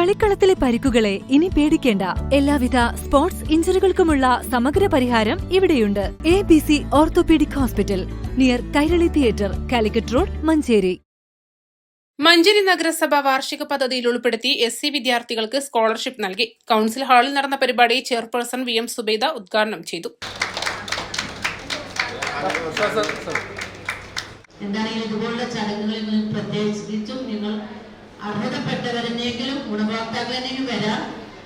കളിക്കളത്തിലെ പരിക്കുകളെ ഇനി പേടിക്കേണ്ട. എല്ലാവിധ സ്പോർട്സ് ഇഞ്ചുറികൾക്കുമുള്ള സമഗ്ര പരിഹാരം ഇവിടെയുണ്ട്. ABC orthopaedic hospital, near Kairali theatre, Calicut road, Manjeri. Manjeri നഗരസഭ വാർഷിക പദ്ധതിയിൽ ഉൾപ്പെടുത്തി SC വിദ്യാർത്ഥികൾക്ക് സ്കോളർഷിപ്പ് നൽകി. കൌൺസിൽ ഹാളിൽ നടന്ന പരിപാടി ചെയർപേഴ്സൺ VM സുബൈദ ഉദ്ഘാടനം ചെയ്തു. എന്താണെങ്കിലും ഇതുപോലുള്ള ചടങ്ങുകളിൽ പ്രത്യേകിച്ചും നിങ്ങൾ അർഹതപ്പെട്ടവരെന്നെങ്കിലും ഗുണഭോക്താക്കളെന്നെങ്കിലും വരാൻ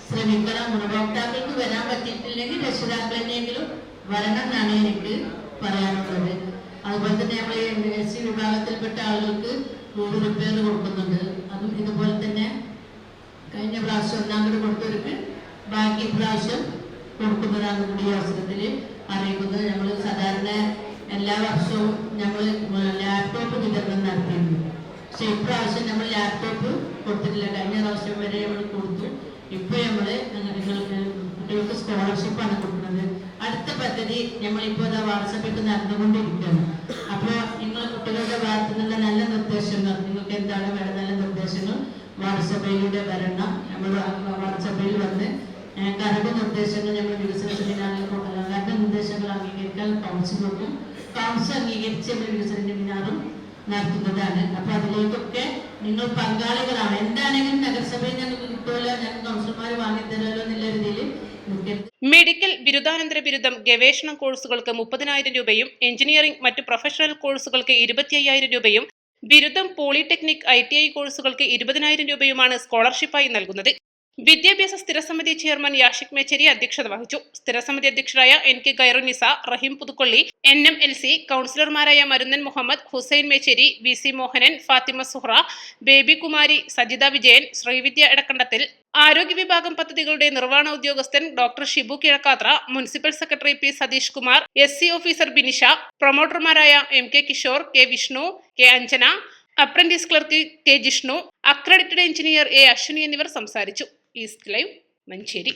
ശ്രമിക്കണം. ഗുണഭോക്താക്കൾക്ക് വരാൻ പറ്റിയിട്ടില്ലെങ്കിൽ രക്ഷിതാക്കളെന്നെങ്കിലും വരണം എന്നാണ് എനിക്ക് പറയാനുള്ളത്. അതുപോലെ തന്നെ നമ്മൾ SC വിഭാഗത്തിൽപ്പെട്ട ആളുകൾക്ക് റോഡ് റിപ്പയർ കൊടുക്കുന്നുണ്ട്. അതും ഇതുപോലെ തന്നെ കഴിഞ്ഞ പ്രാവശ്യം ഒന്നാമത് കൊടുത്തവർക്ക് ബാക്കി പ്രാവശ്യം കൊടുക്കുന്നതാണ് കൂടി ഈ അവസരത്തിൽ അറിയിക്കുന്നത്. നമ്മൾ സാധാരണ എല്ലാ വർഷവും നമ്മൾ ലാപ്ടോപ്പ് വിതരണം നടത്തിയിരുന്നു. പക്ഷെ ഇപ്രാവശ്യം നമ്മൾ ലാപ്ടോപ്പ് കൊടുത്തിട്ടില്ല. കഴിഞ്ഞ പ്രാവശ്യം വരെ നമ്മൾ കൊടുത്തു. ഇപ്പോൾ നമ്മൾ കുട്ടികൾക്ക് സ്കോളർഷിപ്പാണ് കൊടുക്കുന്നത്. അടുത്ത പദ്ധതി നമ്മളിപ്പോൾ വാട്സപ്പിൽ നടന്നുകൊണ്ടിരിക്കുകയാണ്. അപ്പോൾ നിങ്ങൾ കുട്ടികളുടെ ഭാഗത്തു നിന്നുള്ള നല്ല നിർദ്ദേശങ്ങൾ, നിങ്ങൾക്ക് എന്താണ് വേണ്ട നല്ല നിർദ്ദേശങ്ങൾ വാട്സപ്പിലൂടെ വരണം. നമ്മൾ വാട്സപ്പിൽ വന്ന് കരട് നിർദ്ദേശങ്ങൾ നമ്മൾ വികസന സെമിനാറിൽ കൊണ്ടുവരാം. കരട് നിർദ്ദേശങ്ങൾ അംഗീകരിക്കാൻ കൗൺസിൽ കൊടുക്കും. കൗൺസിൽ അംഗീകരിച്ച് നമ്മൾ വികസന സെമിനാറും നടത്തുന്നതാണ്. അപ്പൊ അതിലേക്കൊക്കെ നിങ്ങൾ പങ്കാളികളാണ്. എന്താണെങ്കിലും നഗരസഭയിൽ ഞങ്ങൾക്ക് കിട്ടുമല്ലോ, ഞങ്ങൾ കൗൺസിലർമാർ വാങ്ങിത്തരാമല്ലോ എന്നുള്ള രീതിയിൽ മെഡിക്കൽ ബിരുദാനന്തര ബിരുദം ഗവേഷണ കോഴ്സുകൾക്ക് 30,000 രൂപയും എഞ്ചിനീയറിംഗ് മറ്റ് പ്രൊഫഷണൽ കോഴ്സുകൾക്ക് 25,000 രൂപയും ബിരുദം പോളിടെക്നിക് ITI കോഴ്സുകൾക്ക് 20,000 രൂപയുമാണ് സ്കോളർഷിപ്പായി നൽകുന്നത്. വിദ്യാഭ്യാസ സ്ഥിരസമിതി ചെയർമാൻ യാഷിക് മേച്ചേരി അധ്യക്ഷത വഹിച്ചു. സ്ഥിരസമിതി അധ്യക്ഷരായ NK ഗൈറുനിസ, റഹീം പുതുക്കൊള്ളി, NMLC കൌൺസിലർമാരായ മരുന്നൻ മുഹമ്മദ്, ഹുസൈൻ മേച്ചേരി, VC മോഹനൻ, ഫാത്തിമ സുഹ്റ, ബേബി കുമാരി, സജിത വിജയൻ, ശ്രീവിദ്യ എടക്കണ്ടത്തിൽ, ആരോഗ്യ വിഭാഗം പദ്ധതികളുടെ നിർവഹണ ഉദ്യോഗസ്ഥൻ doctor Shibu Kizhakkathra, municipal secretary P Satheesh Kumar, SC officer Binisha, പ്രൊമോട്ടർമാരായ MK Kishore, K Vishnu, K Anjana, apprentice clerk K Jishnu, accredited engineer A Ashwini എന്നിവർ സംസാരിച്ചു. East Live, Manjeri.